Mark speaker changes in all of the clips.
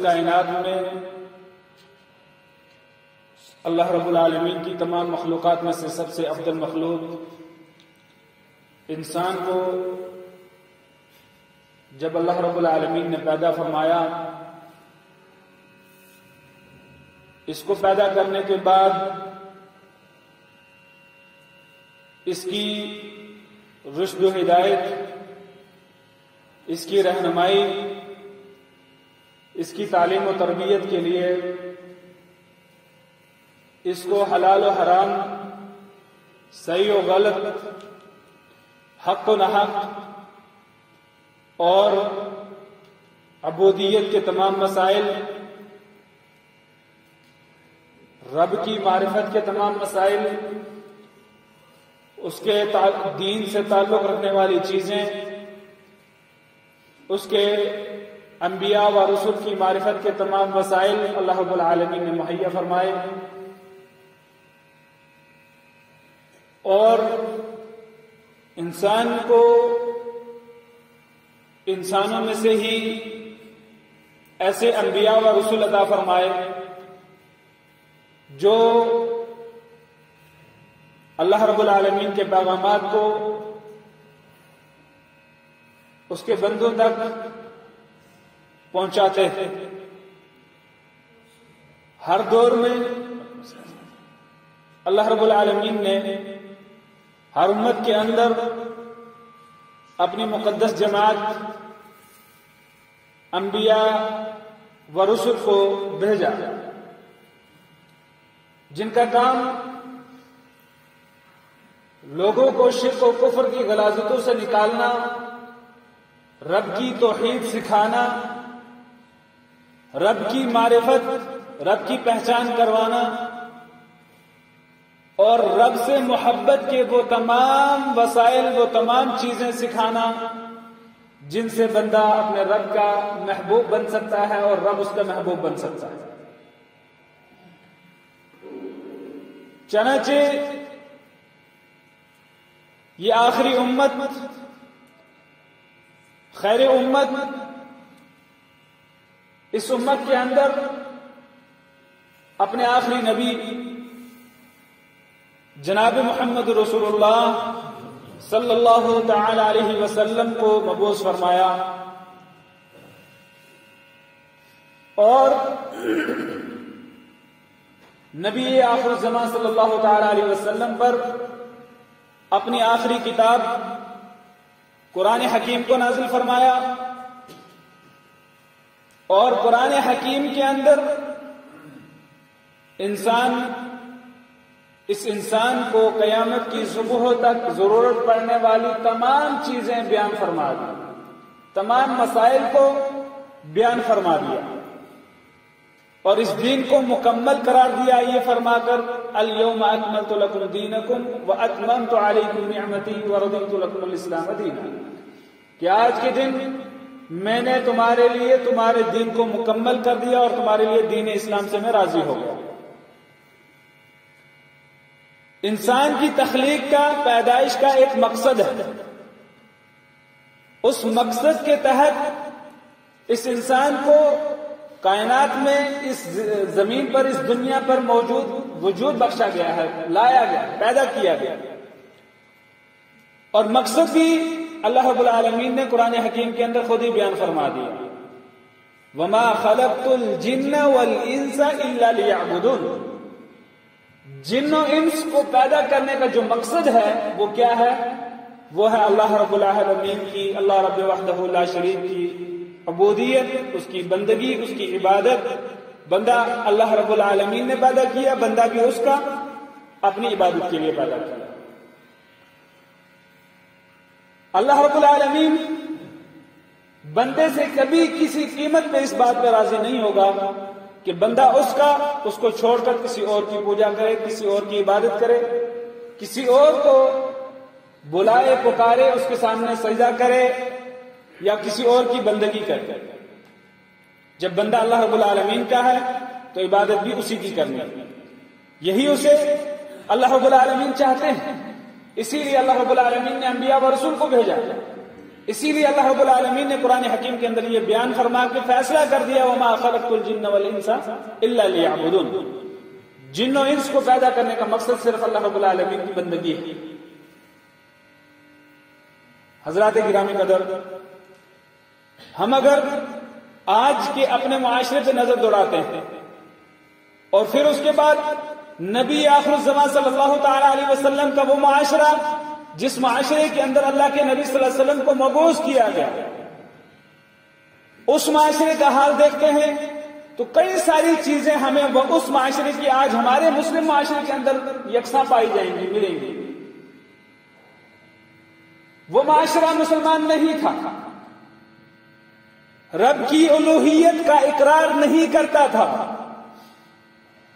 Speaker 1: کائنات میں اللہ رب العالمین کی تمام مخلوقات میں سے سب سے افضل مخلوق انسان کو جب اللہ رب العالمین نے پیدا فرمایا، اس کو پیدا کرنے کے بعد اس کی رشد و ہدایت، اس کی رہنمائی، اس کی تعلیم و تربیت کے لیے اس کو حلال و حرام، صحیح و غلط، حق و ناحق اور عبودیت کے تمام مسائل، رب کی معرفت کے تمام مسائل، اس کے دین سے تعلق رکھنے والی چیزیں، اس کے انبیاء و رسول کی معرفت کے تمام وسائل اللہ رب العالمین نے مہیا فرمائے، اور انسان کو انسانوں میں سے ہی ایسے انبیاء و رسول عطا فرمائے جو اللہ رب العالمین کے پیغامات کو اس کے بندوں تک پہنچاتے ہیں۔ ہر دور میں اللہ رب العالمین نے ہر امت کے اندر اپنی مقدس جماعت انبیاء و رسل کو بھیجا، جن کا کام لوگوں کو شرک و کفر کی غلاظتوں سے نکالنا، رب کی توحید سکھانا، رب کی معرفت، رب کی پہچان کروانا اور رب سے محبت کے وہ تمام وسائل، وہ تمام چیزیں سکھانا جن سے بندہ اپنے رب کا محبوب بن سکتا ہے اور رب اس کا محبوب بن سکتا ہے۔ چنانچہ یہ آخری امت، خیر امت، اس امت کے اندر اپنے آخری نبی جناب محمد رسول اللہ صلی اللہ تعالی علیہ وسلم کو مبعوث فرمایا، اور نبی آخر الزمان صلی اللہ تعالی علیہ وسلم پر اپنی آخری کتاب قرآن حکیم کو نازل فرمایا، اور قرآن حکیم کے اندر اس انسان کو قیامت کی صبح تک ضرورت پڑنے والی تمام چیزیں بیان فرما دی، تمام مسائل کو بیان فرما دیا، اور اس دین کو مکمل قرار دیا یہ فرما کر الیوم اکملت لکم دینکم واتممت علیکم نعمتی ورضیت لکم الاسلام دینا، کہ آج کے دن میں نے تمہارے لیے تمہارے دین کو مکمل کر دیا اور تمہارے لیے دین اسلام سے میں راضی ہو گیا۔ انسان کی تخلیق کا، پیدائش کا ایک مقصد ہے، اس مقصد کے تحت اس انسان کو کائنات میں، اس زمین پر، اس دنیا پر موجود وجود بخشا گیا ہے، لایا گیا، پیدا کیا گیا، اور مقصد بھی اللہ رب العالمین نے قرآن حکیم کے اندر خود ہی بیان فرما دیا، وَمَا خَلَقْتُ الْجِنَّ وَالْإِنسَ إِلَّا لِيَعْبُدُونَ۔ جن و انس کو پیدا کرنے کا جو مقصد ہے وہ کیا ہے؟ وہ ہے اللہ رب العالمین کی، اللہ رب وحدہ لا شریک کی عبودیت، اس کی بندگی، اس کی عبادت۔ بندہ اللہ رب العالمین نے پیدا کیا، بندہ بھی اس کا اپنی عبادت کے لیے پیدا کیا۔ اللہ رب العالمین بندے سے کبھی کسی قیمت پہ اس بات پہ راضی نہیں ہوگا کہ بندہ اس کو چھوڑ کر کسی اور کی پوجا کرے، کسی اور کی عبادت کرے، کسی اور کو بلائے، پکارے، اس کے سامنے سجدہ کرے یا کسی اور کی بندگی کرے۔ جب بندہ اللہ رب العالمین کا ہے تو عبادت بھی اسی کی کرنی ہے، یہی اسے اللہ رب العالمین چاہتے ہیں، اسی لیے اللہ رب العالمین نے انبیاء و رسول کو بھیجا، اسی لیے اللہ رب العالمین نے قرآن حکیم کے اندر یہ بیان فرما کے فیصلہ کر دیا وما خلقت الجن والانس الا لیعبدون، جن و انس کو پیدا کرنے کا مقصد صرف اللہ رب العالمین کی بندگی ہے۔ حضرات گرامی قدر، ہم اگر آج کے اپنے معاشرے پہ نظر دوڑاتے ہیں اور پھر اس کے بعد نبی آخر الزمان صلی اللہ تعالی علیہ وسلم کا وہ معاشرہ جس معاشرے کے اندر اللہ کے نبی صلی اللہ علیہ وسلم کو مبعوث کیا گیا، اس معاشرے کا حال دیکھتے ہیں تو کئی ساری چیزیں ہمیں اس معاشرے کی آج ہمارے مسلم معاشرے کے اندر یکساں پائی جائیں گی، ملیں گی۔ وہ معاشرہ مسلمان نہیں تھا، رب کی الوہیت کا اقرار نہیں کرتا تھا،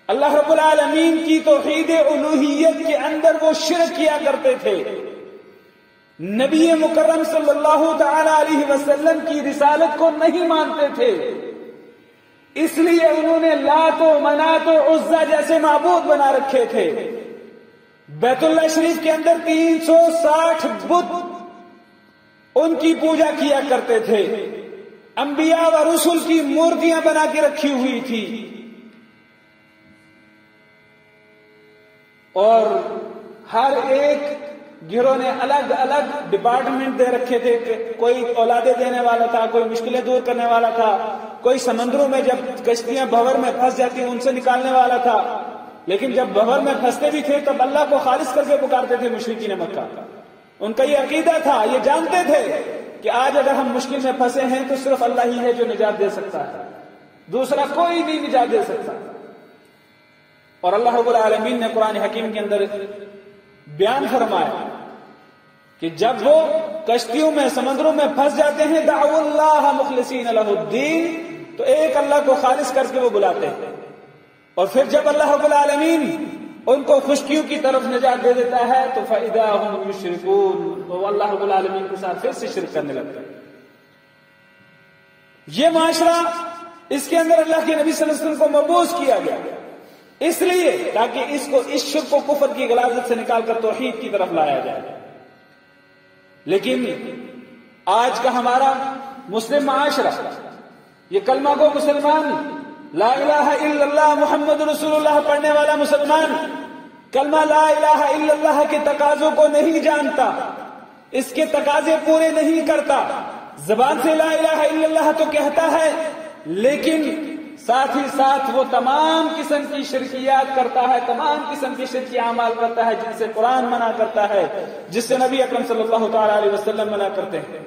Speaker 1: اللہ رب العالمین کی توحید الوہیت کے اندر وہ شرک کیا کرتے تھے، نبی مکرم صلی اللہ تعالی علیہ وسلم کی رسالت کو نہیں مانتے تھے، اس لیے انہوں نے لات و منات و عزا جیسے معبود بنا رکھے تھے۔ بیت اللہ شریف کے اندر 360 بت ان کی پوجا کیا کرتے تھے، انبیاء و رسول کی مورتیاں بنا کے رکھی ہوئی تھی، اور ہر ایک گروہ نے الگ الگ ڈپارٹمنٹ دے رکھے تھے، کوئی اولادیں دینے والا تھا، کوئی مشکلیں دور کرنے والا تھا، کوئی سمندروں میں جب کشتیاں بھور میں پھنس جاتی ان سے نکالنے والا تھا، لیکن جب بھور میں پھنستے بھی تھے تب اللہ کو خالص کر کے پکارتے تھے مشرکین مکہ۔ ان کا یہ عقیدہ تھا، یہ جانتے تھے کہ آج اگر ہم مشکل میں پھنسے ہیں تو صرف اللہ ہی ہے جو نجات دے سکتا ہے، دوسرا کوئی نہیں نجات دے سکتا۔ اور اللہ رب العالمین نے قرآن حکیم کے اندر بیان فرمایا کہ جب وہ کشتیوں میں سمندروں میں پھنس جاتے ہیں دعوا اللہ مخلصین لہ الدین، تو ایک اللہ کو خالص کر کے وہ بلاتے ہیں، اور پھر جب اللہ رب العالمین ان کو خشکیوں کی طرف نجات دے دیتا ہے تو فَإِذَا هُمْ يُشْرِكُونَ، تو وہ اللہ رب العالمین کے ساتھ پھر سے شرک کرنے لگتے ہیں۔ یہ معاشرہ اس کے اندر اللہ کے نبی صلی اللہ علیہ وسلم کو مبعوث کیا گیا اس لیے تاکہ اس شرک و کفر کی غلاظت سے نکال کر توحید کی طرف لایا جائے۔ لیکن آج کا ہمارا مسلم معاشرہ، یہ کلمہ گو مسلمان، لا الہ الا اللہ محمد رسول اللہ پڑھنے والا مسلمان، کلمہ لا الہ الا اللہ کے تقاضوں کو نہیں جانتا، اس کے تقاضے پورے نہیں کرتا، زبان سے لا الہ الا اللہ تو کہتا ہے لیکن ساتھ ہی ساتھ وہ تمام قسم کی شرکیات کرتا ہے، تمام قسم کی شرکی اعمال کرتا ہے جن سے قرآن منع کرتا ہے، جس سے نبی اکرم صلی اللہ تعالی علیہ وسلم منع کرتے ہیں،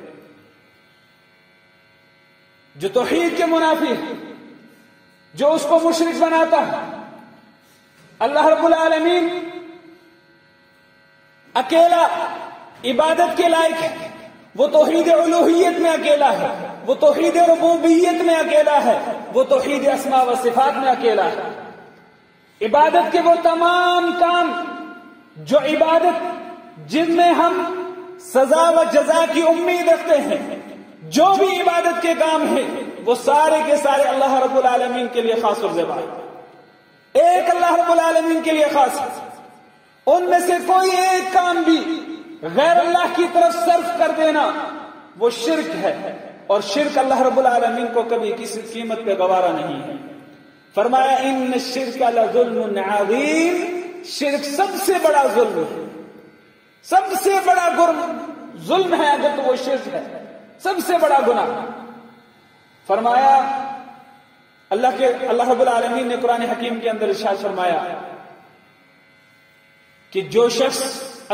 Speaker 1: جو توحید کے منافی ہے، جو اس کو مشرک بناتا ہے۔ اللہ رب العالمین اکیلا عبادت کے لائق ہے، وہ توحید الوہیت میں اکیلا ہے، وہ توحید ربوبیت میں اکیلا ہے، وہ توحید اسماء و صفات میں اکیلا ہے۔ عبادت کے وہ تمام کام جو عبادت جن میں ہم سزا و جزا کی امید رکھتے ہیں، جو بھی عبادت کے کام ہیں وہ سارے کے سارے اللہ رب العالمین کے لیے خاص اور زیبا ہے، ایک اللہ رب العالمین کے لیے خاص ہے۔ ان میں سے کوئی ایک کام بھی غیر اللہ کی طرف صرف کر دینا وہ شرک ہے، اور شرک اللہ رب العالمین کو کبھی کسی قیمت پہ گوارا نہیں ہے۔ فرمایا ان الشرک لظلم عظیم، شرک سب سے بڑا ظلم ہے، سب سے بڑا ظلم ہے اگر تو وہ شرک ہے، سب سے بڑا گناہ۔ فرمایا اللہ رب العالمین نے قرآن حکیم کے اندر ارشاد فرمایا کہ جو شخص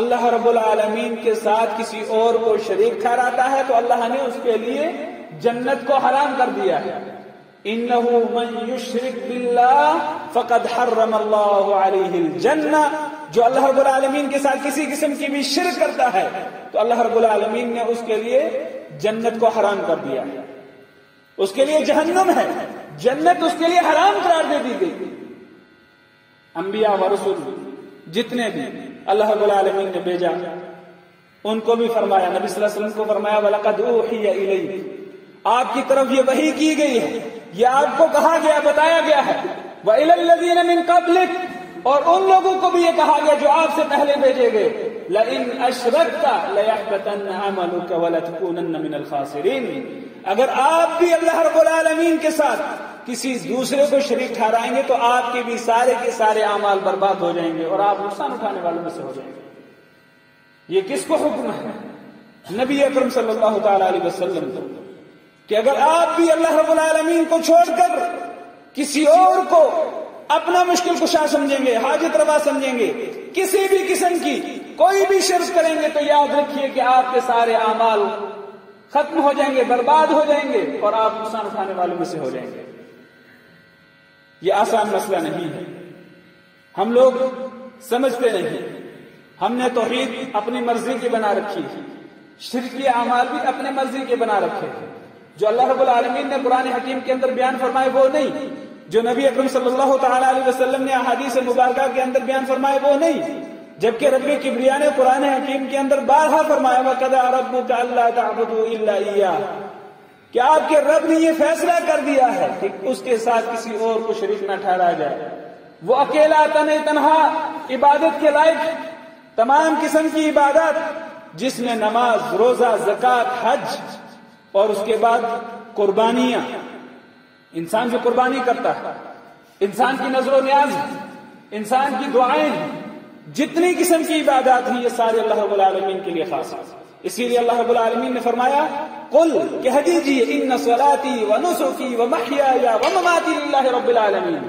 Speaker 1: اللہ رب العالمین کے ساتھ کسی اور کو شریک ٹھہراتا ہے تو اللہ نے اس کے لیے جنت کو حرام کر دیا ہے۔ انہ من یشرک باللہ فقد حرم اللہ علیہ الجنہ، جو اللہ رب العالمین کے ساتھ کسی قسم کی بھی شرک کرتا ہے تو اللہ رب العالمین نے اس کے لیے جنت کو حرام کر دیا ہے، اس کے لیے جہنم ہے، جنت اس کے لیے حرام قرار دے دی گئی۔ انبیاء و رسول جتنے بھی اللہ رب العالمین نے بھیجا ان کو بھی فرمایا، نبی صلی اللہ علیہ وسلم کو فرمایا وَلَقَدْ أُوحِيَ إِلَيْكَ، آپ کی طرف یہ وحی کی گئی ہے، یہ آپ کو کہا گیا، بتایا گیا ہے، وَإِلَى الَّذِينَ مِن قَبْلِكَ، اور ان لوگوں کو بھی یہ کہا گیا جو آپ سے پہلے بھیجے گئے، لئن اشرکت لیحبطن عملک ولتکونن من الخاسرین، اگر آپ بھی اللہ رب العالمین کے ساتھ کسی دوسرے کو شریک ٹھہرائیں گے تو آپ کے بھی سارے کے سارے اعمال برباد ہو جائیں گے اور آپ نقصان اٹھانے والوں میں سے ہو جائیں گے۔ یہ کس کو حکم ہے؟ نبی اکرم صلی اللہ تعالی علیہ وسلم کو، کہ اگر آپ بھی اللہ رب العالمین کو چھوڑ کر کسی اور کو اپنا مشکل کشا سمجھیں گے، حاجت روا سمجھیں گے، کسی بھی قسم کی کوئی بھی شرک کریں گے، تو یاد رکھیے کہ آپ کے سارے اعمال ختم ہو جائیں گے، برباد ہو جائیں گے اور آپ نقصان اٹھانے والوں میں سے ہو جائیں گے۔ یہ آسان مسئلہ نہیں ہے، ہم لوگ سمجھتے نہیں۔ ہم نے توحید اپنی مرضی کی بنا رکھی ہے، شرکی اعمال بھی اپنے مرضی کے بنا رکھے ہیں۔ جو اللہ رب العالمین نے قرآن حکیم کے اندر بیان فرمائے وہ نہیں، جو نبی اکرم صلی اللہ تعالی علیہ وسلم نے احادیث مبارکہ کے اندر بیان فرمائے وہ نہیں، جبکہ رب کبریا نے قرآن حکیم کے اندر بارہا فرمایا وَقَضَىٰ رَبُّكَ أَلَّا تَعْبُدُوا إِلَّا إِيَّاهُ، کہ آپ کے رب نے یہ فیصلہ کر دیا ہے کہ اس کے ساتھ کسی اور کو شریک نہ ٹھہرایا جائے، وہ اکیلا تنہا عبادت کے لائق، تمام قسم کی عبادت جس میں نماز، روزہ، زکوٰۃ، حج اور اس کے بعد قربانیاں، انسان جو قربانی کرتا ہے، انسان کی نظر و نیاز، انسان کی دعائیں، جتنی قسم کی عبادات ہیں یہ سارے اللہ رب العالمین کے لیے خاص ہیں۔ اسی لیے اللہ رب العالمین نے فرمایا قل، کہہ دیجیے ان صلاتی و نسکی و محیای و مماتی للہ رب العالمین،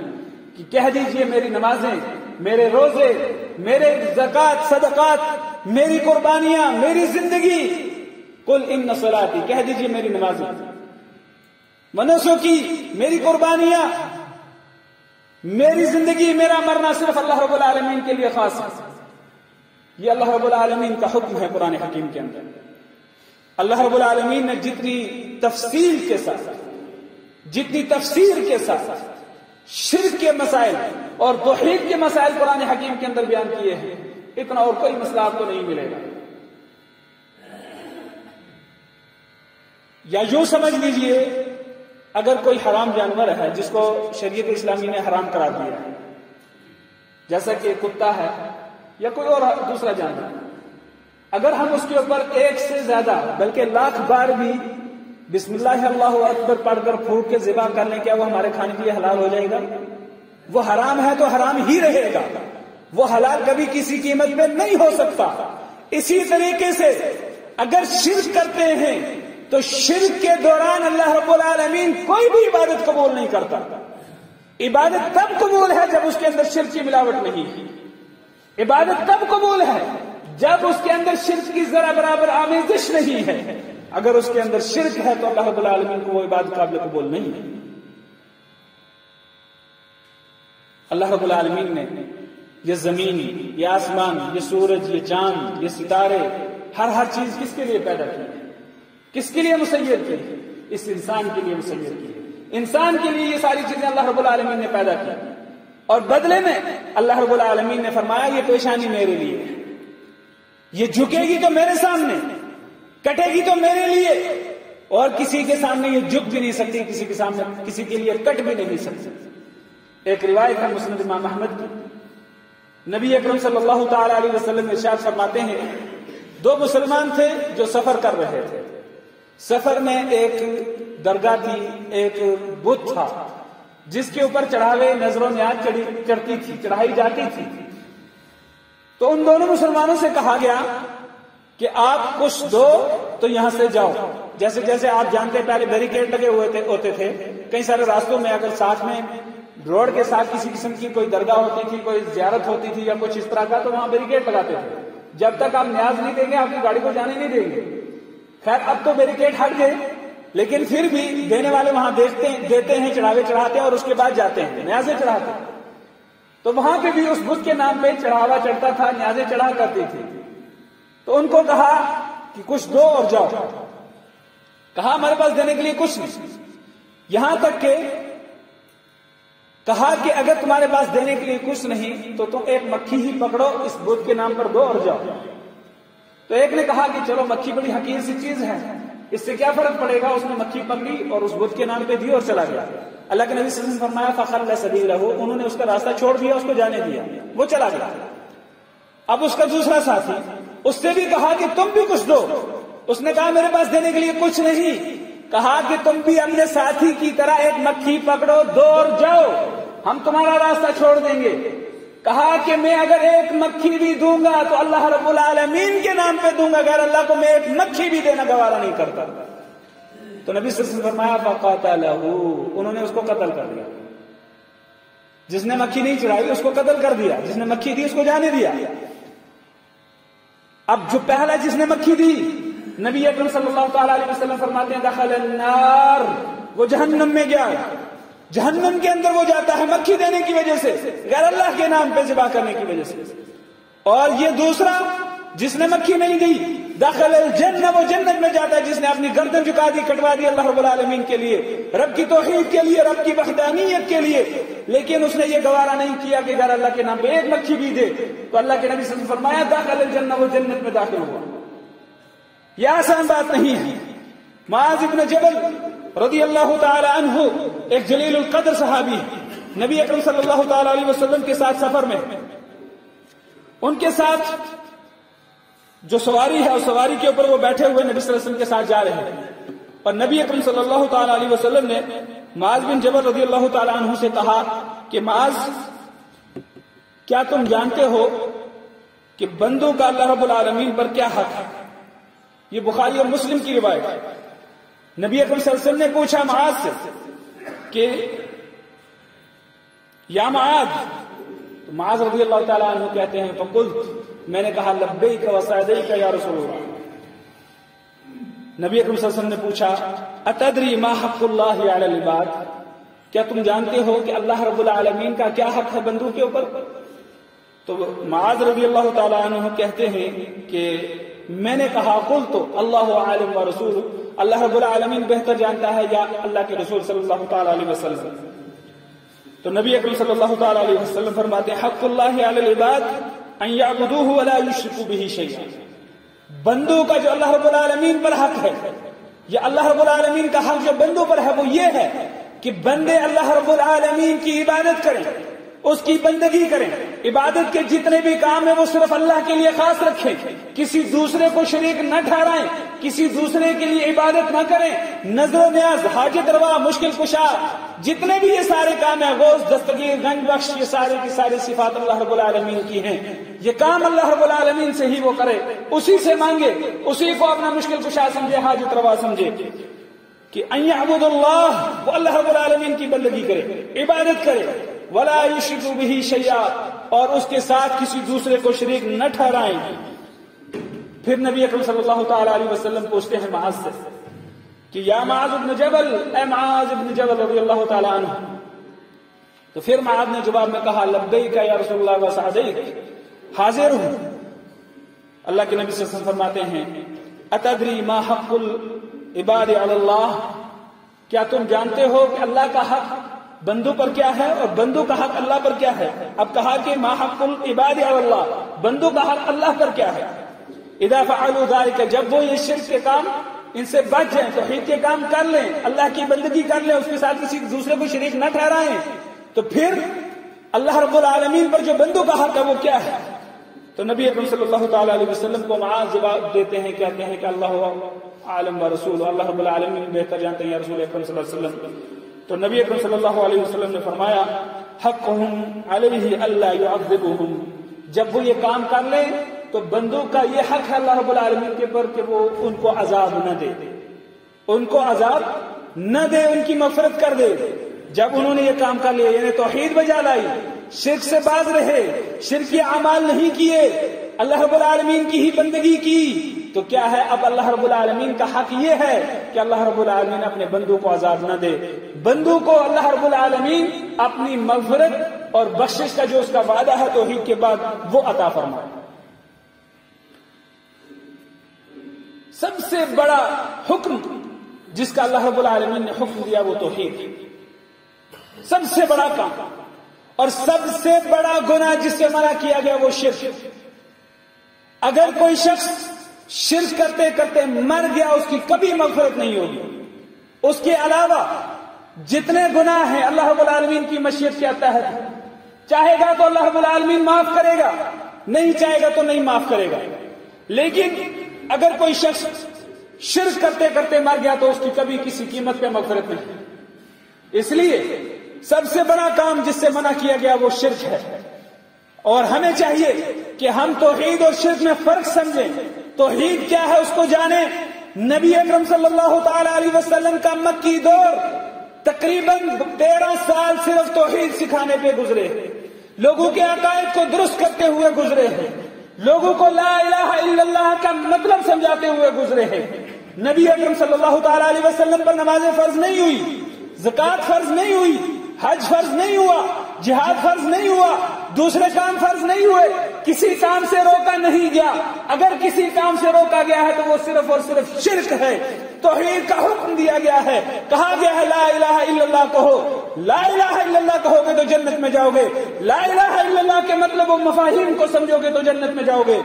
Speaker 1: کہ کہہ دیجیے میری نمازیں، میرے روزے، میرے زکوٰۃ صدقات، میری قربانیاں، میری زندگی، قل ان صلاتی، کہہ دیجیے میری نمازیں، و نسکی، میری قربانیاں، میری زندگی، میرا مرنا صرف اللہ رب العالمین کے لیے خاص ہے۔ یہ اللہ رب العالمین کا حکم ہے قرآن حکیم کے اندر۔ اللہ رب العالمین نے جتنی تفصیل کے ساتھ، جتنی تفسیر کے ساتھ شرک کے مسائل اور توحید کے مسائل قرآن حکیم کے اندر بیان کیے ہیں، اتنا اور کوئی مسئلہ آپ کو نہیں ملے گا۔ یا یوں سمجھ لیجئے، اگر کوئی حرام جانور ہے جس کو شریعت اسلامی نے حرام قرار دیا ہے، جیسا کہ کتا ہے یا کوئی اور دوسرا جانور، اگر ہم اس کے اوپر ایک سے زیادہ بلکہ لاکھ بار بھی بسم اللہ اللہ اکبر پڑھ کر پھونک کے ذبح کر لیں، کیا وہ ہمارے کھانے کے لیے حلال ہو جائے گا؟ وہ حرام ہے تو حرام ہی رہے گا، وہ حلال کبھی کسی قیمت میں نہیں ہو سکتا۔ اسی طریقے سے اگر شرک کرتے ہیں تو شرک کے دوران اللہ رب العالمین کوئی بھی عبادت قبول نہیں کرتا۔ عبادت تب قبول ہے جب اس کے اندر شرک کی ملاوٹ نہیں ہے، عبادت تب قبول ہے جب اس کے اندر شرک کی ذرا برابر آمیزش نہیں ہے۔ اگر اس کے اندر شرک ہے تو اللہ رب العالمین کو وہ عبادت قابل قبول نہیں ہے۔ اللہ رب العالمین نے یہ زمین، یہ آسمان، یہ سورج، یہ چاند، یہ ستارے، ہر چیز کس کے لیے پیدا کی ہے؟ کس کے لیے مسیر کی؟ اس انسان کے لیے مسیر کی۔ انسان کے لیے یہ ساری چیزیں اللہ رب العالمین نے پیدا کی، اور بدلے میں اللہ رب العالمین نے فرمایا یہ پیشانی میرے لیے ہے، یہ جھکے گی تو میرے سامنے، کٹے گی تو میرے لیے، اور کسی کے سامنے یہ جھک بھی نہیں سکتی، کسی کے سامنے کسی کے لیے کٹ بھی نہیں سکتی۔ ایک روایت ہے مسند امام احمد کی، نبی اکرم صلی اللہ تعالی علیہ وسلم ارشاد فرماتے ہیں، دو مسلمان تھے جو سفر کر رہے تھے، سفر میں ایک درگاہ تھی، ایک بت تھا جس کے اوپر چڑھاوے نظر و نیاز چڑھتی تھی، چڑھائی جاتی تھی۔ تو ان دونوں مسلمانوں سے کہا گیا کہ آپ کچھ دو تو یہاں سے جاؤ۔ جیسے جیسے آپ جانتے پہلے بیریکیڈ لگے ہوتے تھے، کئی سارے راستوں میں اگر ساتھ میں روڈ کے ساتھ کسی قسم کی کوئی درگاہ ہوتی تھی، کوئی زیارت ہوتی تھی یا کچھ اس طرح کا، تو وہاں بیریکیڈ لگاتے تھے، جب تک آپ نیاز نہیں دیں گے آپ کی گاڑی کو جانے نہیں دیں گے۔ خیر اب تو بیریکیڈ ہٹ گئے، لیکن پھر بھی دینے والے وہاں دیتے ہیں، چڑھاوے چڑھاتے ہیں اور اس کے بعد جاتے ہیں، نیازیں چڑھاتے ہیں۔ تو وہاں پہ بھی اس بت کے نام پہ چڑھاوا چڑھتا تھا، نیازیں چڑھا کرتی تھی۔ تو ان کو کہا کہ کچھ دو اور جاؤ۔ کہا ہمارے پاس دینے کے لیے کچھ نہیں، یہاں تک کہ کہا کہ اگر تمہارے پاس دینے کے لیے کچھ نہیں تو تم ایک مکھی ہی پکڑو، اس بت کے نام پر دو اور جاؤ۔ تو ایک نے کہا کہ چلو مکھی بڑی حقیر سی چیز ہے، اس سے کیا فرق پڑے گا، اس نے مکھی پکڑی اور اس بت کے نام پہ دی اور چلا گیا۔ اللہ کے نبی صلی اللہ علیہ وسلم فرمایا فخل سبیلہ، انہوں نے اس کا راستہ چھوڑ دیا، اس کو جانے دیا، وہ چلا گیا۔ اب اس کا دوسرا ساتھی اس سے بھی کہا کہ تم بھی کچھ دو. اس نے کہا میرے پاس دینے کے لیے کچھ نہیں. کہا کہ تم بھی اپنے ساتھی کی طرح ایک مکھی پکڑو، دو اور جاؤ، ہم تمہارا راستہ چھوڑ دیں گے. کہا کہ میں اگر ایک مکھی بھی دوں گا تو اللہ رب العالمین کے نام پہ دوں گا، غیر اللہ کو میں ایک مکھی بھی دینا گوارا نہیں کرتا. تو نبی صلی اللہ علیہ وسلم نے فرمایا فقاتلہ، انہوں نے اس کو قتل کر دیا. جس نے مکھی نہیں چڑھائی اس کو قتل کر دیا، جس نے مکھی دی اس کو جانے دیا. اب جو پہلا جس نے مکھی دی، نبی اکرم صلی اللہ تعالی علیہ وسلم فرماتے ہیں دخل النار، وہ جہنم میں گیا. جہنم کے اندر وہ جاتا ہے مکھی دینے کی وجہ سے، غیر اللہ کے نام پہ ذبح کرنے کی وجہ سے. اور یہ دوسرا جس نے مکھی نہیں دی، دخل الجنہ، وہ جنت میں جاتا ہے جس نے اپنی گردن جھکا دی، کٹوا دی اللہ رب العالمین کے لیے، رب کی توحید کے لیے، رب کی وحدانیت کے لیے. لیکن اس نے یہ گوارا نہیں کیا کہ غیر اللہ کے نام پہ ایک مکھی بھی دے. تو اللہ کے نبی صلی اللہ علیہ وسلم نے فرمایا دخل الجنہ، وہ جنت میں داخل ہوا. یہ آسان بات نہیں ہے. معاذ ابن جبل رضی اللہ تعالی عنہ ایک جلیل القدر صحابی، نبی اکرم صلی اللہ تعالی علیہ وسلم کے ساتھ سفر میں، ان کے ساتھ جو سواری ہے اس سواری کے اوپر وہ بیٹھے ہوئے نبی صلی اللہ علیہ وسلم کے ساتھ جا رہے ہیں. اور نبی اکرم صلی اللہ تعالی علیہ وسلم نے معاذ بن جبل رضی اللہ تعالی عنہ سے کہا کہ معاذ، کیا تم جانتے ہو کہ بندوں کا اللہ رب العالمین پر کیا حق ہے؟ یہ بخاری اور مسلم کی روایت ہے. نبی اکرم صلی اللہ علیہ وسلم نے پوچھا معاذ سے کہ یا معاذ، تو معاذ رضی اللہ تعالی عنہ کہتے ہیں فقلت، میں نے کہا لبیک و سعدیک یا رسول اللہ. نبی اکرم صلی اللہ علیہ وسلم نے پوچھا اتدری ما حق اللہ علی العباد، کیا تم جانتے ہو کہ اللہ رب العالمین کا کیا حق ہے بندوں کے اوپر؟ تو معاذ رضی اللہ تعالی عنہ کہتے ہیں کہ میں نے کہا قلت اللہ عالم و رسول، اللہ رب العالمین بہتر جانتا ہے یا اللہ کے رسول صلی اللہ تعالی علیہ وسلم. تو نبی اکرم صلی اللہ تعالی علیہ وسلم فرماتے ہیں حق اللہ علی العباد ان یعبدوہ ولا یشرکوا بہ شیئا، بندوں کا جو اللہ رب العالمین پر حق ہے، یہ اللہ رب العالمین کا حق جو بندوں پر ہے وہ یہ ہے کہ بندے اللہ رب العالمین کی عبادت کریں، اس کی بندگی کریں، عبادت کے جتنے بھی کام ہیں وہ صرف اللہ کے لیے خاص رکھیں، کسی دوسرے کو شریک نہ ٹھہرائیں، کسی دوسرے کے لیے عبادت نہ کریں. نظر و نیاز، حاجت روا، مشکل کشا، جتنے بھی یہ سارے کام ہیں، غوث، دستگیر، گنج بخش، یہ سارے کی ساری صفات اللہ رب العالمین کی ہیں. یہ کام اللہ رب العالمین سے ہی وہ کرے، اسی سے مانگے، اسی کو اپنا مشکل کشا سمجھے، حاجت روا سمجھے. کہ ان یعبد اللہ، وہ اللہ رب العالمین کی بندگی کرے، عبادت کرے، ولا یشرکوا بہ شیئا، اور اس کے ساتھ کسی دوسرے کو شریک نہ ٹھہرائیں. پھر نبی اکرم صلی اللہ تعالی علیہ وسلم پوچھتے ہیں معاذ سے کہ یا معاذ بن جبل، اے معاذ بن جبل رضی اللہ تعالی عنہ. تو پھر معاذ نے جواب میں کہا لبیک یا رسول اللہ و سعدیک، حاضر ہوں. اللہ کے نبی صلی اللہ علیہ وسلم فرماتے ہیں اتدری ما حق العباد علی اللہ، کیا تم جانتے ہو کہ اللہ کا حق بندوں پر کیا ہے اور بندوں کا حق اللہ پر کیا ہے؟ اب کہا کہ ما حق العباد علی اللہ، بندوں کا حق اللہ پر کیا ہے. اذا فعلوا ذلك، جب وہ یہ شرک کے کام ان سے بچ جائیں، توحید کے کام کر لیں، اللہ کی بندگی کر لیں، اس کے ساتھ کسی دوسرے کو شریک نہ ٹھہرائیں، تو پھر اللہ رب العالمین پر جو بندوں کا حق ہے وہ کیا ہے؟ تو نبی اکرم صلی اللہ تعالی علیہ وسلم کو معاذ جواب دیتے ہیں، کہتے ہیں کہ اللہ عالم و رسول، اللہ رب العالمین بہتر جانتے ہیں یا رسول اکرم صلی اللہ علیہ وسلم. تو نبی اکرم صلی اللہ علیہ وسلم نے فرمایا حقهم علیہ الا یعذبهم، جب وہ یہ کام کر لیں تو بندوں کا یہ حق ہے اللہ رب العالمین کے پر کہ وہ ان کو عذاب نہ دے، ان کو عذاب نہ دے، ان کی مغفرت کر دے. جب انہوں نے یہ کام کر لیا، یعنی توحید بجا لائی، شرک سے باز رہے، شرکی اعمال نہیں کیے، اللہ رب العالمین کی ہی بندگی کی، تو کیا ہے اب اللہ رب العالمین کا حق یہ ہے کہ اللہ رب العالمین اپنے بندوں کو عذاب نہ دے. بندوں کو اللہ رب العالمین اپنی مغفرت اور بخشش کا جو اس کا وعدہ ہے توحید کے بعد وہ عطا فرمائے. سب سے بڑا حکم جس کا اللہ رب العالمین نے حکم دیا وہ توحید، سب سے بڑا کام. اور سب سے بڑا گناہ جس سے منع کیا گیا وہ شرک. اگر کوئی شخص شرک کرتے کرتے مر گیا اس کی کبھی مغفرت نہیں ہوگی. اس کے علاوہ جتنے گناہ ہیں اللہ رب العالمین کی مشیت کے تحت، چاہے گا تو اللہ رب العالمین معاف کرے گا، نہیں چاہے گا تو نہیں معاف کرے گا. لیکن اگر کوئی شخص شرک کرتے کرتے مر گیا تو اس کی کبھی کسی قیمت پہ مغفرت نہیں. اس لیے سب سے بڑا کام جس سے منع کیا گیا وہ شرک ہے. اور ہمیں چاہیے کہ ہم توحید اور شرک میں فرق سمجھیں. توحید کیا ہے اس کو جانیں. نبی اکرم صلی اللہ تعالی علیہ وسلم کا مکی دور تقریباً 13 سال صرف توحید سکھانے پہ گزرے ہیں. لوگوں کے عقائد کو درست کرتے ہوئے گزرے ہیں. لوگوں کو لا الہ الا اللہ کا مطلب سمجھاتے ہوئے گزرے ہیں. نبی اکرم صلی اللہ تعالی علیہ وسلم پر نماز فرض نہیں ہوئی, زکوٰۃ فرض نہیں ہوئی, حج فرض نہیں ہوا, جہاد فرض نہیں ہوا, دوسرے کام فرض نہیں ہوئے, کسی کام سے روکا نہیں گیا. اگر کسی کام سے روکا گیا ہے تو وہ صرف اور صرف شرک ہے. توحید کا حکم دیا گیا ہے, کہا گیا ہے لا الہ الا اللہ کہو. لا الہ الا اللہ کہو گے تو جنت میں جاؤ گے. لا الہ الا اللہ کے مطلب و مفاہیم کو سمجھو گے تو جنت میں جاؤ گے.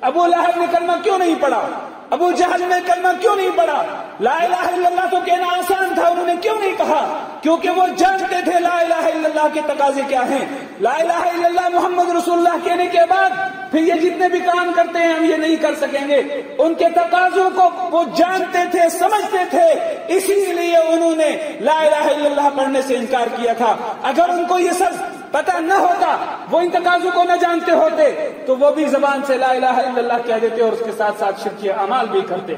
Speaker 1: ابو لہب نے کلمہ کیوں نہیں پڑھا؟ ابو جہل نے کلمہ کیوں نہیں پڑھا؟ لا الہ الا اللہ تو کہنا آسان تھا, انہوں نے کیوں نہیں کہا؟ کیونکہ وہ جانتے تھے لا الہ الا اللہ کے تقاضے کیا ہیں. لا الہ الا اللہ محمد رسول اللہ کہنے کے بعد پھر یہ جتنے بھی کام کرتے ہیں ہم یہ نہیں کر سکیں گے. ان کے تقاضوں کو وہ جانتے تھے, سمجھتے تھے, اسی لیے انہوں نے لا الہ الا اللہ پڑھنے سے انکار کیا تھا. اگر ان کو یہ سب پتہ نہ ہوتا, وہ ان تقاضوں کو نہ جانتے ہوتے, تو وہ بھی زبان سے لا الہ الا اللہ کہہ دیتے اور اس کے ساتھ ساتھ شرکی اعمال بھی کرتے.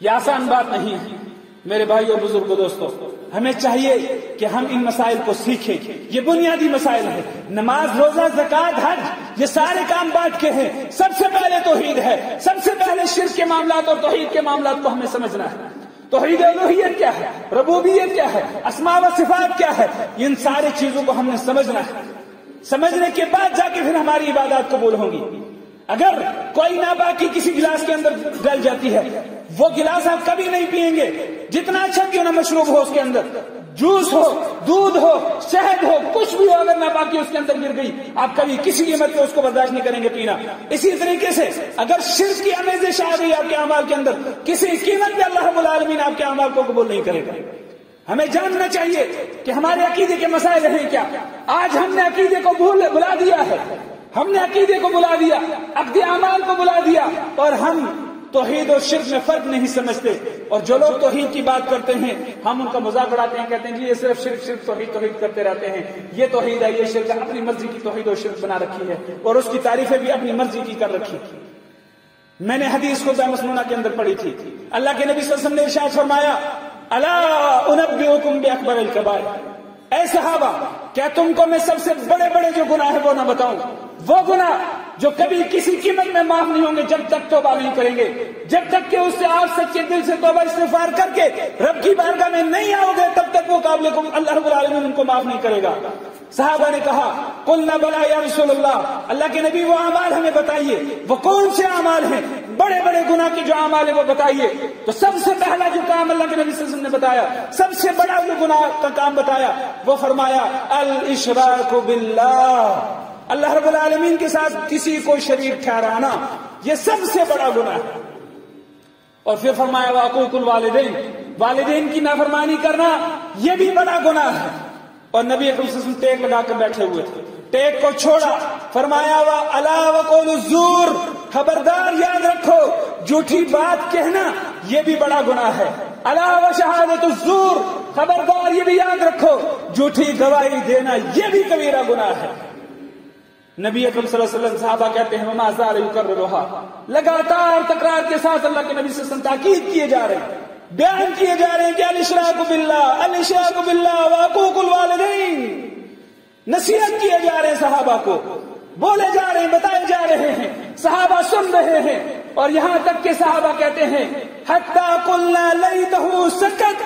Speaker 1: یہ آسان بات نہیں ہے میرے بھائیو, بزرگوں, دوستو. ہمیں چاہیے کہ ہم ان مسائل کو سیکھیں. یہ بنیادی مسائل ہیں. نماز, روزہ, زکوٰۃ, حج, یہ سارے کام بانٹ کے ہیں. سب سے پہلے توحید ہے. سب سے پہلے شرک کے معاملات اور توحید کے معاملات کو ہمیں سمجھنا ہے. توحید الوہیت کیا ہے, ربوبیت کیا ہے, اسماء و صفات کیا ہے, ان ساری چیزوں کو ہم نے سمجھنا ہے. سمجھنے کے بعد جا کے پھر ہماری عبادات قبول ہوں گی. اگر کوئی ناپاکی کسی گلاس کے اندر ڈل جاتی ہے, وہ گلاس آپ کبھی نہیں پیئیں گے, جتنا اچھا کیوں نہ مشروب ہو اس کے اندر, جوس ہو, دودھ ہو, شہد ہو, کچھ بھی ہو, اگر ناپاکی اس کے اندر گر گئی آپ کبھی کسی قیمت پہ اس کو برداشت نہیں کریں گے پینا. اسی طریقے سے اگر شرک کی آمیزش آ گئی آپ کے اعمال کے اندر, کسی قیمت پہ اللہ رب العالمین آپ کے اعمال کو قبول نہیں کرے گا. ہمیں جاننا چاہیے کہ ہمارے عقیدے کے مسائل ہیں کیا. آج ہم نے عقیدے کو بلا دیا ہے, ہم نے عقیدے کو بلا دیا, عقد اعمال کو بلا دیا, اور ہم توحید اور شرک میں فرق نہیں سمجھتے. اور جو لوگ توحید کی بات کرتے ہیں ہم ان کا مذاق اڑاتے ہیں, کہتے ہیں کہ یہ صرف شرک توحید کرتے رہتے ہیں, یہ توحید ہے, یہ شرک ہے. اپنی مرضی کی توحید اور شرک بنا رکھی ہے اور اس کی تعریفیں بھی اپنی مرضی کی کر رکھی. میں نے حدیث کو مسنونہ کے اندر پڑھی تھی. اللہ کے نبی صلی اللہ علیہ وسلم نے ارشاد فرمایا, الا انبئکم باکبر الکبائر, اے صحابہ کیا تم کو میں سب سے بڑے بڑے جو گناہ ہیں وہ نہ بتاؤں؟ وہ گناہ جو کبھی کسی قیمت میں معاف نہیں ہوں گے جب تک توبہ نہیں کریں گے, جب تک کہ اس سے آپ سچے دل سے توبہ استغفار کر کے رب کی بارگاہ میں نہیں آؤ گے تب تک وہ قابل کو اللہ رب العالمین ان کو معاف نہیں کرے گا. صحابہ نے کہا قلنا بلا یا رسول اللہ, اللہ کے نبی وہ اعمال ہمیں بتائیے, وہ کون سے اعمال ہیں, بڑے بڑے گناہ کے جو اعمال ہیں وہ بتائیے. تو سب سے پہلا جو کام اللہ کے نبی صلی اللہ علیہ وسلم نے بتایا, سب سے بڑا جو گناہ کا کام بتایا, وہ فرمایا الاشراک باللہ, اللہ رب العالمین کے ساتھ کسی کو شریک ٹھہرانا, یہ سب سے بڑا گناہ ہے. اور پھر فرمایا وعقوق الوالدین, والدین کی نافرمانی کرنا یہ بھی بڑا گناہ ہے. اور نبی اکرم صلی اللہ علیہ وسلم ٹیک لگا کر بیٹھے ہوئے تھے, ٹیک کو چھوڑا, فرمایا الا وقول الزور, خبردار یاد رکھو جھوٹی بات کہنا یہ بھی بڑا گناہ ہے. الا وشہادۃ الزور, خبردار یہ بھی یاد رکھو جھوٹی گواہی دینا یہ بھی کبیرہ گناہ ہے. نبی اکرم صلی اللہ علیہ وسلم صحابہ کہتے ہیں وما زال یکررها, لگاتار تکرار کے ساتھ اللہ کے نبی صلی اللہ علیہ وسلم تاکید کیے جا رہے ہیں, بیان کیے جا رہے ہیں کہ الاشراک باللہ, الاشراک باللہ وعقوق الوالدین, نصیحت کیے جا رہے ہیں صحابہ کو, بولے جا رہے ہیں, بتائے جا رہے ہیں, صحابہ سن رہے ہیں. اور یہاں تک کہ صحابہ کہتے ہیں حتی قلنا لیتہ سکت,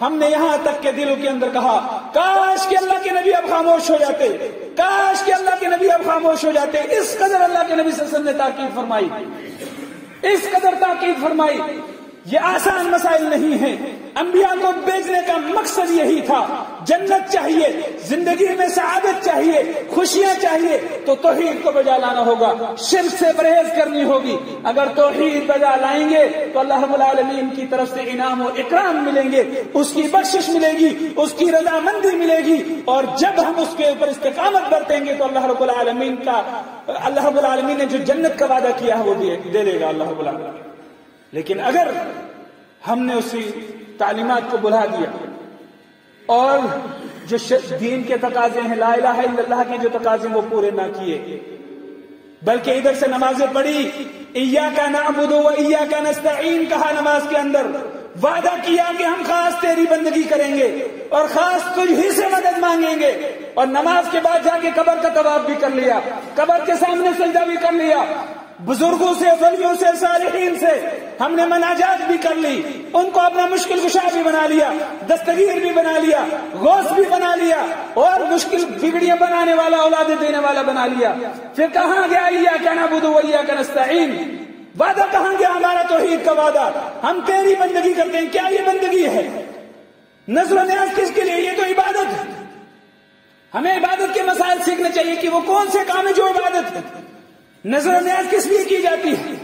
Speaker 1: ہم نے یہاں تک کہ دلوں کے اندر کہا کاش کہ اللہ کے نبی اب خاموش ہو جاتے, کاش کہ اللہ کے نبی اب خاموش ہو جاتے. اس قدر اللہ کے نبی صلی اللہ علیہ وسلم نے تاکید فرمائی, اس قدر تاکید فرمائی. یہ آسان مسائل نہیں ہیں. انبیاء کو بھیجنے کا مقصد یہی تھا, جنت چاہیے, زندگی میں سعادت چاہیے, خوشیاں چاہیے, تو توحید کو بجا لانا ہوگا، شرک سے پرہیز کرنی ہوگی۔ اگر توحید بجا لائیں گے تو اللہ رب العالمین کی طرف سے انعام و اکرام ملیں گے، اس کی بخشش ملے گی، اس کی رضامندی ملے گی، اور جب ہم اس کے اوپر استقامت برتیں گے تو اللہ رب العالمین نے جو جنت کا وعدہ کیا ہے وہ دے دے گا اللہ رب العالمین۔ لیکن اگر ہم نے اسی تعلیمات کو بھلا دیا اور جو دین کے تقاضے ہیں، لا الہ الا اللہ کے جو تقاضے ہیں وہ پورے نہ کیے، بلکہ ادھر سے نمازیں پڑھی، ایاک نعبد و ایاک نستعین کہا نماز کے اندر، وعدہ کیا کہ ہم خاص تیری بندگی کریں گے اور خاص تجھ ہی سے مدد مانگیں گے، اور نماز کے بعد جا کے قبر کا طواف بھی کر لیا، قبر کے سامنے سجدہ بھی کر لیا، بزرگوں سے، ولیوں سے، صالحین سے ہم نے مناجات بھی کر لی، ان کو اپنا مشکل کشا بھی بنا لیا، دستگیر بھی بنا لیا، غوث بھی بنا لیا، اور مشکل بگڑیاں بنانے والا، اولاد دینے والا بنا لیا۔ پھر کہاں گیا ایاک نعبد و ایاک نستعین؟ وعدہ کہاں گیا ہمارا توحید کا وعدہ؟ ہم تیری بندگی کرتے ہیں، کیا یہ بندگی ہے؟ نذر و نیاز کس کے لیے؟ یہ تو عبادت ہے۔ ہمیں عبادت کے مسائل سیکھنے چاہیے کہ وہ کون سے کام ہے جو عبادت ہے۔ نذر و نیاز کس لیے کی جاتی ہے؟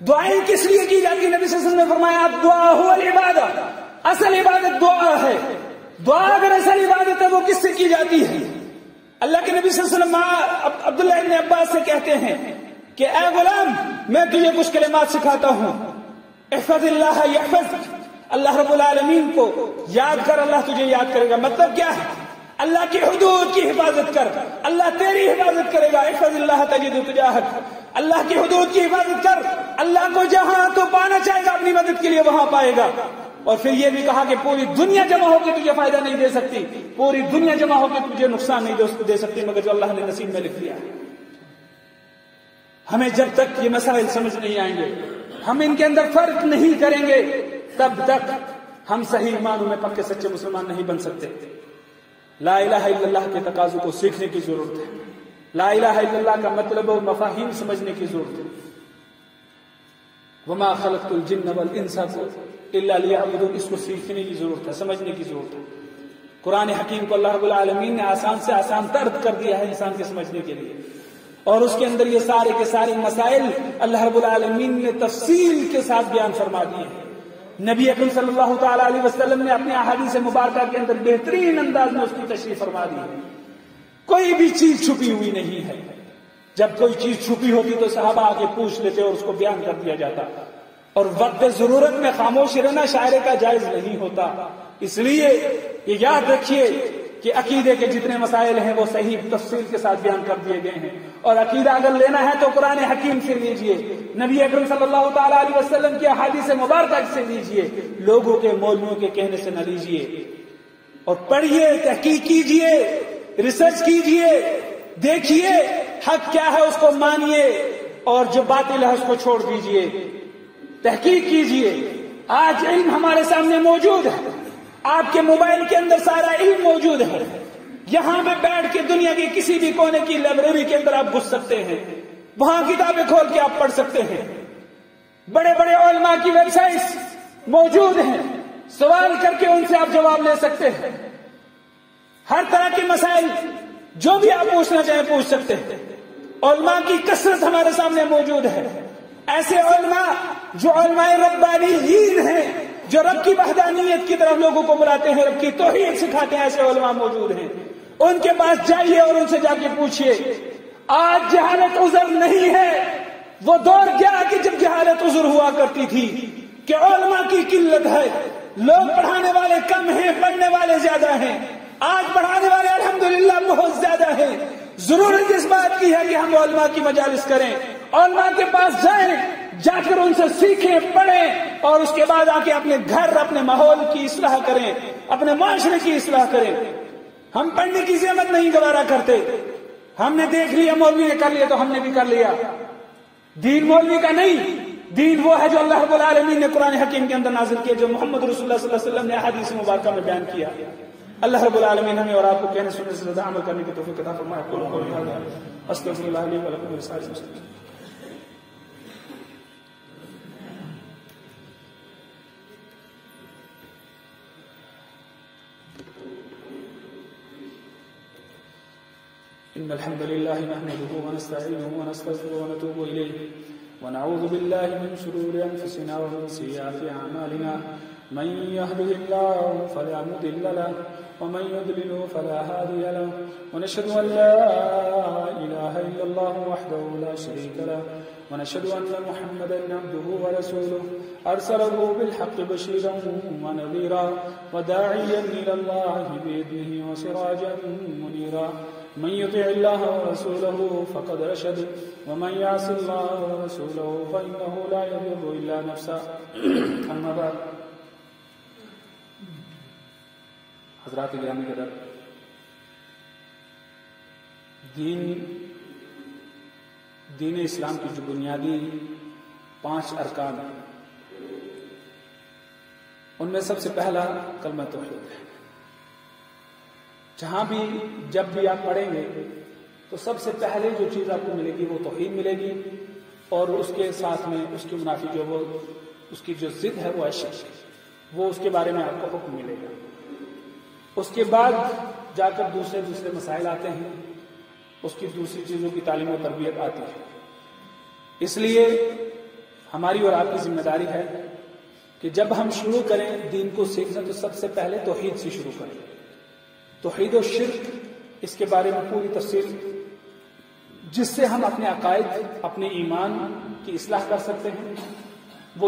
Speaker 1: دعائیں کس لیے کی جاتی ہے؟ نبی صلی اللہ علیہ وسلم نے فرمایا دعا هو العبادہ، اصل عبادت دعا ہے۔ دعا اگر اصل عبادت ہے وہ کس سے کی جاتی ہے؟ اللہ کے نبی صلی اللہ علیہ وسلم عبداللہ ابن عباس سے کہتے ہیں کہ اے غلام، میں تجھے کچھ کلمات سکھاتا ہوں، احفظ اللہ یحفظک، اللہ رب العالمین کو یاد کر، اللہ تجھے یاد کرے گا۔ مطلب کیا ہے؟ اللہ کی حدود کی حفاظت کر، اللہ تیری حفاظت کرے گا۔ احفظ اللہ تجد تجاہک، اللہ کی حدود کی حفاظت کر، اللہ کو جہاں تو پانا چاہے گا اپنی مدد کے لیے وہاں پائے گا۔ اور پھر یہ بھی کہا کہ پوری دنیا جمع ہو کے تجھے فائدہ نہیں دے سکتی، پوری دنیا جمع ہو کے تجھے نقصان نہیں دے سکتی، مگر جو اللہ نے نصیب میں لکھ دیا ہے۔ ہمیں جب تک یہ مسائل سمجھ نہیں آئیں گے، ہم ان کے اندر فرق نہیں کریں گے، تب تک ہم صحیح معنوں میں پکے سچے مسلمان نہیں بن سکتے۔ لا الہ الا اللہ کے تقاضوں کو سیکھنے کی ضرورت ہے، لا الہ الا اللہ کا مطلب و مفاہیم سمجھنے کی ضرورت ہے۔ وما خلقت الجن والانس الا لیعبدون، اس کو سیکھنے کی ضرورت ہے، سمجھنے کی ضرورت ہے۔ قرآن حکیم کو اللہ رب العالمین نے آسان سے آسان تر کر دیا ہے انسان کے سمجھنے کے لیے، اور اس کے اندر یہ سارے کے سارے مسائل اللہ رب العالمین نے تفصیل کے ساتھ بیان فرما دیے ہیں۔ نبی اکرم صلی اللہ تعالی علیہ وسلم نے اپنے احادیث مبارکہ کے اندر بہترین انداز میں اس کی تشریح فرما دی ہے۔ کوئی بھی چیز چھپی ہوئی نہیں ہے، جب کوئی چیز چھپی ہوتی تو صحابہ آ کے پوچھ لیتے اور اس کو بیان کر دیا جاتا، اور وقت ضرورت میں خاموش رہنا شاعر کا جائز نہیں ہوتا۔ اس لیے یہ یاد رکھیے کہ عقیدے کے جتنے مسائل ہیں وہ صحیح تفصیل کے ساتھ بیان کر دیے گئے ہیں، اور عقیدہ اگر لینا ہے تو قرآن حکیم سے لیجئے، نبی اکرم صلی اللہ تعالی علیہ وسلم کی احادیث مبارکہ سے لیجئے، لوگوں کے مولویوں کے کہنے سے نہ لیجئے، اور پڑھیے، تحقیق کیجئے، ریسرچ کیجئے، دیکھیے حق کیا ہے اس کو مانیے، اور جو باطل ہے اس کو چھوڑ دیجئے، تحقیق کیجئے۔ آج علم ہمارے سامنے موجود ہے، آپ کے موبائل کے اندر سارا علم موجود ہے، یہاں پہ بیٹھ کے دنیا کے کسی بھی کونے کی لائبریری کے اندر آپ گھس سکتے ہیں، وہاں کتابیں کھول کے آپ پڑھ سکتے ہیں، بڑے بڑے علماء کی ویب سائٹس موجود ہیں، سوال کر کے ان سے آپ جواب لے سکتے ہیں، ہر طرح کے مسائل جو بھی آپ پوچھنا چاہیں پوچھ سکتے ہیں۔ علماء کی کثرت ہمارے سامنے موجود ہے، ایسے علماء جو علماء ربانیین ہیں، جو رب کی وحدانیت کی طرف لوگوں کو بلاتے ہیں، رب کی توحید سکھاتے ہیں، ایسے علماء موجود ہیں۔ ان کے پاس جائیے اور ان سے جا کے پوچھیے۔ آج جہالت عذر نہیں ہے، وہ دور گیا کہ جب جہالت عذر ہوا کرتی تھی، کہ علماء کی قلت ہے، لوگ پڑھانے والے کم ہیں، پڑھنے والے زیادہ ہیں۔ آج پڑھانے والے الحمدللہ بہت زیادہ ہیں، ضرورت اس بات کی ہے کہ ہم علماء کی مجالس کریں، علماء کے پاس جائیں، جا کر ان سے سیکھیں، پڑھیں، اور اس کے بعد آ کے اپنے گھر، اپنے ماحول کی اصلاح کریں، اپنے معاشرے کی اصلاح کریں۔ ہم پڑھنے کی زحمت نہیں گوارا کرتے، ہم نے دیکھ لیا مولوی نے کر لیا تو ہم نے بھی کر لیا۔ دین مولوی کا نہیں، دین وہ ہے جو اللہ رب العالمین نے قرآن حکیم کے اندر نازل کیا، جو محمد رسول اللہ صلی اللہ علیہ وسلم نے احادیث مبارکہ میں بیان کیا۔ اللہ رب العالمین ہمیں اور آپ کو کہنے سننے سے زیادہ عمل کرنے کی توفیق عطا فرمائے۔ استغفر اللہ لی ولکم ولسائر المسلمین۔ إن الحمد لله نحمده ونستعينه ونستغفره ونتوب إليه ونعوذ بالله من شرور أنفسنا ومن سيئات أعمالنا من يهده الله فلا مضل له ومن يضلل فلا هادي له ونشهد أن لا إله إلا الله وحده لا شريك له ونشهد أن محمدا عبده ورسوله أرسله بالحق بشيرا ونذيرا وداعيا إلى الله بإذنه وسراجا منيرا من يطع الله ورسوله فقد رشد ومن يعص الله ورسوله فإنه لا يضر إلا نفسه أما بعد حضرات گرامی قدر دین اسلام کی جو بنیادی 5 ارکان ہیں ان میں سب سے پہلا کلمہ توحید ہے. جہاں بھی جب بھی آپ پڑھیں گے تو سب سے پہلے جو چیز آپ کو ملے گی وہ توحید ملے گی اور اس کے ساتھ میں اس کی منافی جو وہ اس کی جو ضد ہے وہ شرک وہ اس کے بارے میں آپ کو حکم ملے گا. اس کے بعد جا کر دوسرے مسائل آتے ہیں اس کی دوسری چیزوں کی تعلیم و تربیت آتی ہے. اس لیے ہماری اور آپ کی ذمہ داری ہے کہ جب ہم شروع کریں دین کو سیکھنا تو سب سے پہلے توحید سے شروع کریں. توحید و شرک اس کے بارے میں پوری تفصیل جس سے ہم اپنے عقائد اپنے ایمان کی اصلاح کر سکتے ہیں